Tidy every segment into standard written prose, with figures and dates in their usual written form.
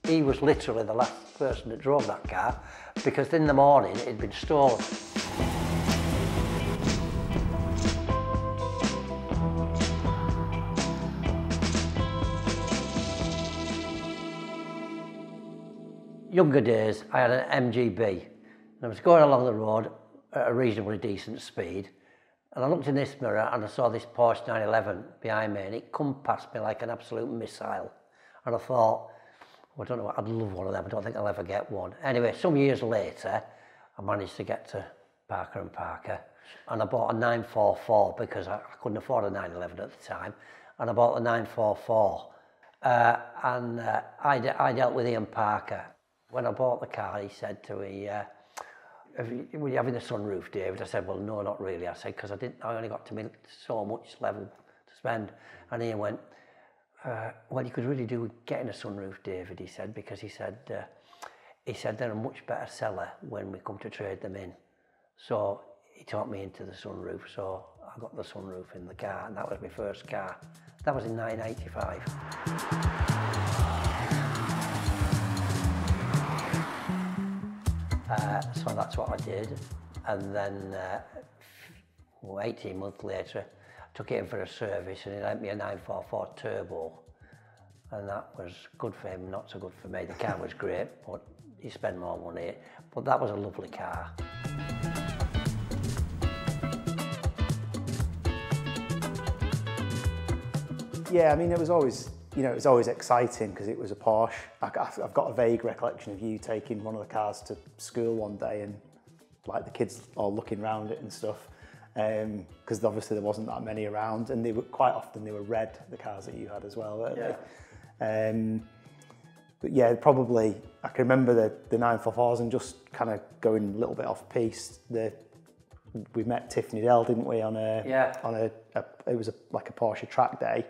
He was literally the last person that drove that car because in the morning it had been stolen. Younger days, I had an MGB, and I was going along the road at a reasonably decent speed, and I looked in this mirror and I saw this Porsche 911 behind me, and it come past me like an absolute missile. And I thought, well, I don't know, I'd love one of them, I don't think I'll ever get one. Anyway, some years later, I managed to get to Parker and Parker, and I bought a 944 because I couldn't afford a 911 at the time, and I bought the 944. I dealt with Ian Parker. When I bought the car, he said to me, were you having the sunroof, David? I said, well, no, not really. I said, because I only got to so much level to spend. And Ian went, well, you could really do with getting a sunroof, David, he said, because he said they're a much better seller when we come to trade them in. So he talked me into the sunroof, so I got the sunroof in the car, and that was my first car. That was in 1985. So that's what I did, and then 18 months later I took it in for a service, and he lent me a 944 turbo, and that was good for him, not so good for me. The car was great, but he spent more money, but that was a lovely car. Yeah, I mean, it was always, you know, it was always exciting because it was a Porsche. I've got a vague recollection of you taking one of the cars to school one day and like the kids all looking around it and stuff, because obviously there wasn't that many around, and they were quite often they were red, the cars that you had as well, weren't they? But yeah, probably I can remember the 944s and just kind of going a little bit off piste. We met Tiffany Dell, didn't we, on a it was like a Porsche track day.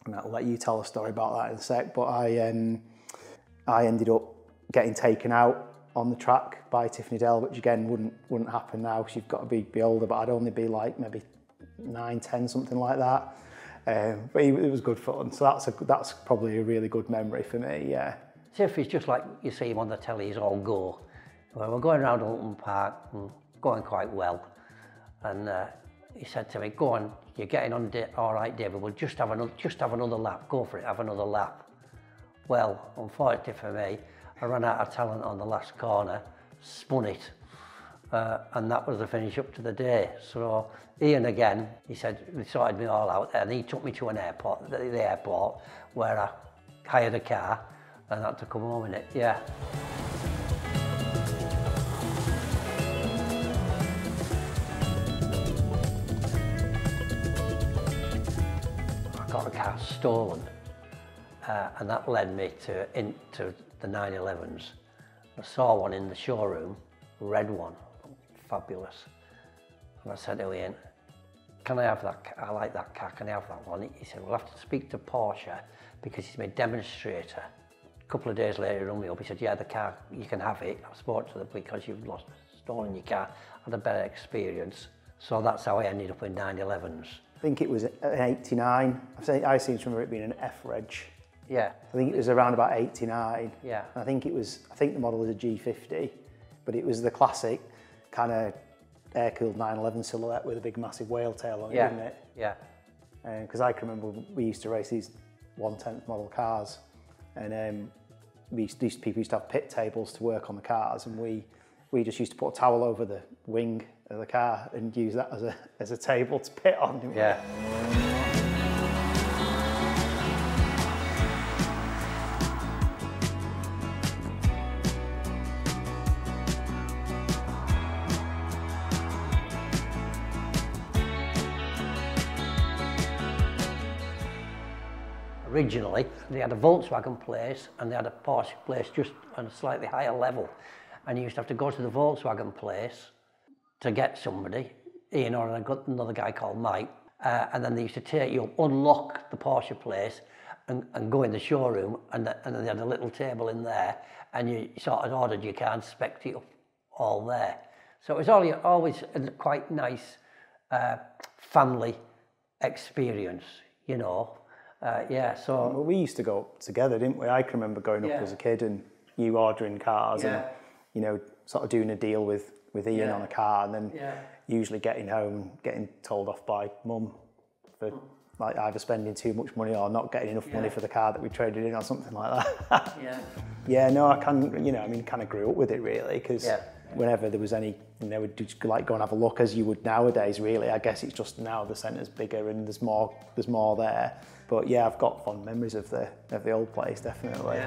And I'll let you tell a story about that in a sec, but I ended up getting taken out on the track by Tiffany Dell, which again wouldn't happen now because you've got to be older, but I'd only be like maybe 9, 10, something like that. But it was good fun, so that's probably a really good memory for me, yeah. Tiffany's just like you see him on the telly, he's all go. Well, we're going around Alton Park and going quite well, and he said to me, go on, you're getting on all right, David, we'll just have another lap, go for it, have another lap. Well, unfortunately for me, I ran out of talent on the last corner, spun it, and that was the finish up to the day. So Ian again, he said, he sorted me all out, and he took me to an airport, the airport, where I hired a car and had to come home in it, yeah. Got a car stolen, and that led me into the 911s. I saw one in the showroom, red one, fabulous. And I said to Ian, can I have that? I like that car, can I have that one? He said, we'll have to speak to Porsche because he's my demonstrator. A couple of days later he rang me up, he said, yeah, the car, you can have it. I spoke to them because you've stolen your car, had a better experience. So that's how I ended up in 911s. I think it was an 89. I seem to remember it being an F-Reg. Yeah. I think it was around about 89. Yeah. I think the model was a G50, but it was the classic kind of air-cooled 911 silhouette with a big massive whale tail on it, didn't it? Yeah. Because I can remember we used to race these 1/10 model cars, and people used to have pit tables to work on the cars, and we just used to put a towel over the wing of the car and use that as a table to pit on. Yeah. Originally, they had a Volkswagen place and they had a Porsche place just on a slightly higher level. And you used to have to go to the Volkswagen place to get somebody, Ian or another guy called Mike, and then they used to take you up, unlock the Porsche place and go in the showroom, and then they had a little table in there, and you sort of ordered your car and spec'd it up all there. So it was always a quite nice family experience, you know. Yeah, so... Well, we used to go up together, didn't we? I can remember going up as a kid and you ordering cars and, you know, sort of doing a deal with Ian on a car, and then usually getting home, getting told off by mum for like either spending too much money or not getting enough money for the car that we traded in or something like that. Yeah, no, I can, you know, I mean, kind of grew up with it really, because whenever there was any, you know, we'd just like go and have a look as you would nowadays really. I guess it's just now the centre's bigger and there's more there. But yeah, I've got fond memories of the old place, definitely.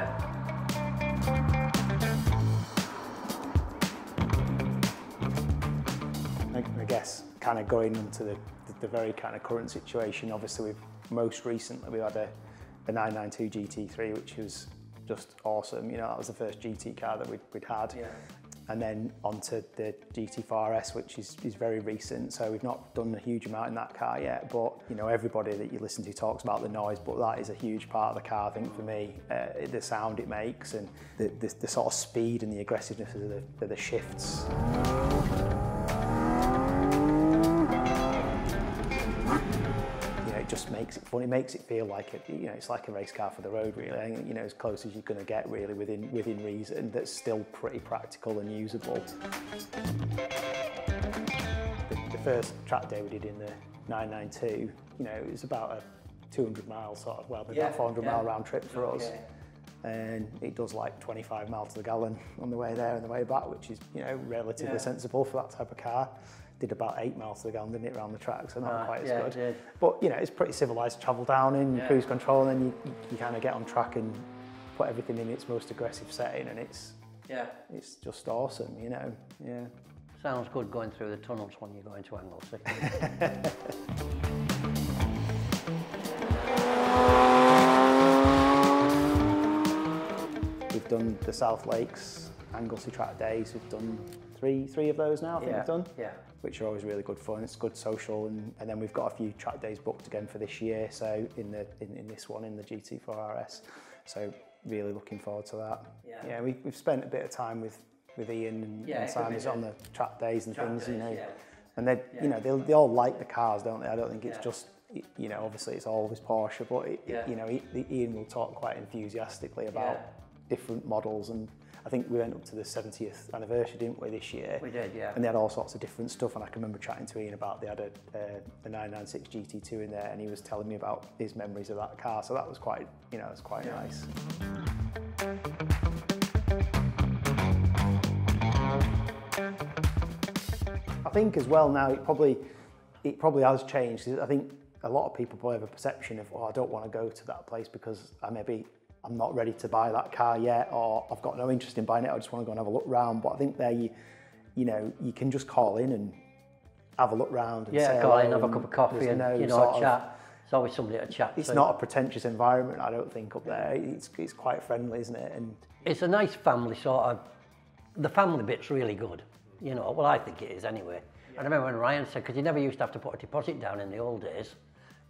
I guess kind of going into the very kind of current situation, obviously most recently we had a 992 GT3, which was just awesome. You know, that was the first GT car that we'd had. And then onto the GT4RS, which is very recent. So we've not done a huge amount in that car yet, but you know, everybody that you listen to talks about the noise, but that is a huge part of the car, I think, for me. The sound it makes and the sort of speed and the aggressiveness of the shifts. It just makes it fun. It makes it feel like you know, it's like a race car for the road, really. I think, you know, as close as you're going to get, really, within reason. That's still pretty practical and usable. The first track day we did in the 992, you know, it was about a 200 mile sort of, well, about 400 mile round trip for us, and it does like 25 miles to the gallon on the way there and the way back, which is, you know, relatively sensible for that type of car. Did about 8 miles to the gallon, didn't it, around the track, so not quite as good. But you know, it's pretty civilised to travel down in cruise control, and then you kind of get on track and put everything in its most aggressive setting, and it's just awesome, you know. Sounds good going through the tunnels when you go into Anglesey. We've done the South Lakes, Anglesey track days. We've done three of those now, I think we've done. Which are always really good fun. It's good social, and then we've got a few track days booked again for this year. So in this one, in the GT4RS. So really looking forward to that. Yeah, we've spent a bit of time with Ian and Simon on the track days and things, you know. And they, you know, they all like the cars, don't they? I don't think it's just, you know, obviously it's always Porsche, but you know, Ian will talk quite enthusiastically about different models, and I think we went up to the 70th anniversary, didn't we, this year? We did, yeah. And they had all sorts of different stuff, and I can remember chatting to Ian about, they had a 996 GT2 in there, and he was telling me about his memories of that car, so that was quite, you know, it was quite nice. I think as well now, it probably has changed. I think a lot of people probably have a perception of, oh, I don't want to go to that place because I'm not ready to buy that car yet, or I've got no interest in buying it, I just want to go and have a look round. But I think there you know, you can just call in and have a look round and say call in, have a cup of coffee and, you know, chat. It's always somebody to chat to. It's not a pretentious environment, I don't think, up there. It's quite friendly, isn't it? And it's a nice family sort of, the family bit's really good, you know, well, I think it is anyway. I remember when Ryan said, because you never used to have to put a deposit down in the old days,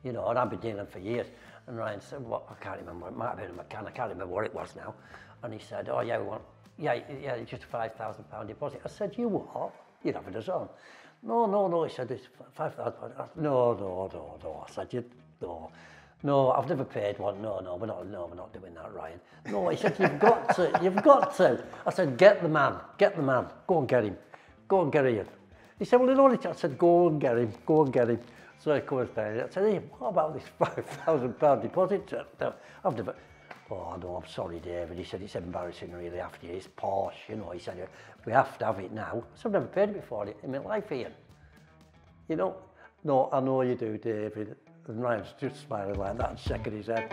you know, and I've been dealing for years. And Ryan said, well, I can't remember, it might have been a McCann, I can't remember what it was now. And he said, oh yeah, we want, it's just a £5,000 deposit. I said, you what? You'd have it as on. No, he said, it's £5,000. No. I said, no, I've never paid one. No, we're not doing that, Ryan. No, he said, you've got to. I said, get the man, go and get him, He said, well, it only, I said, go and get him. So he comes down, I said, hey, what about this £5,000 deposit? I've never, oh no, I'm sorry, David. He said, it's embarrassing really after you, it's Porsche, you know. He said, we have to have it now. I said, I've never paid it before in my life, Ian. You know, no, I know you do, David. And Ryan's just smiling like that and shaking his head.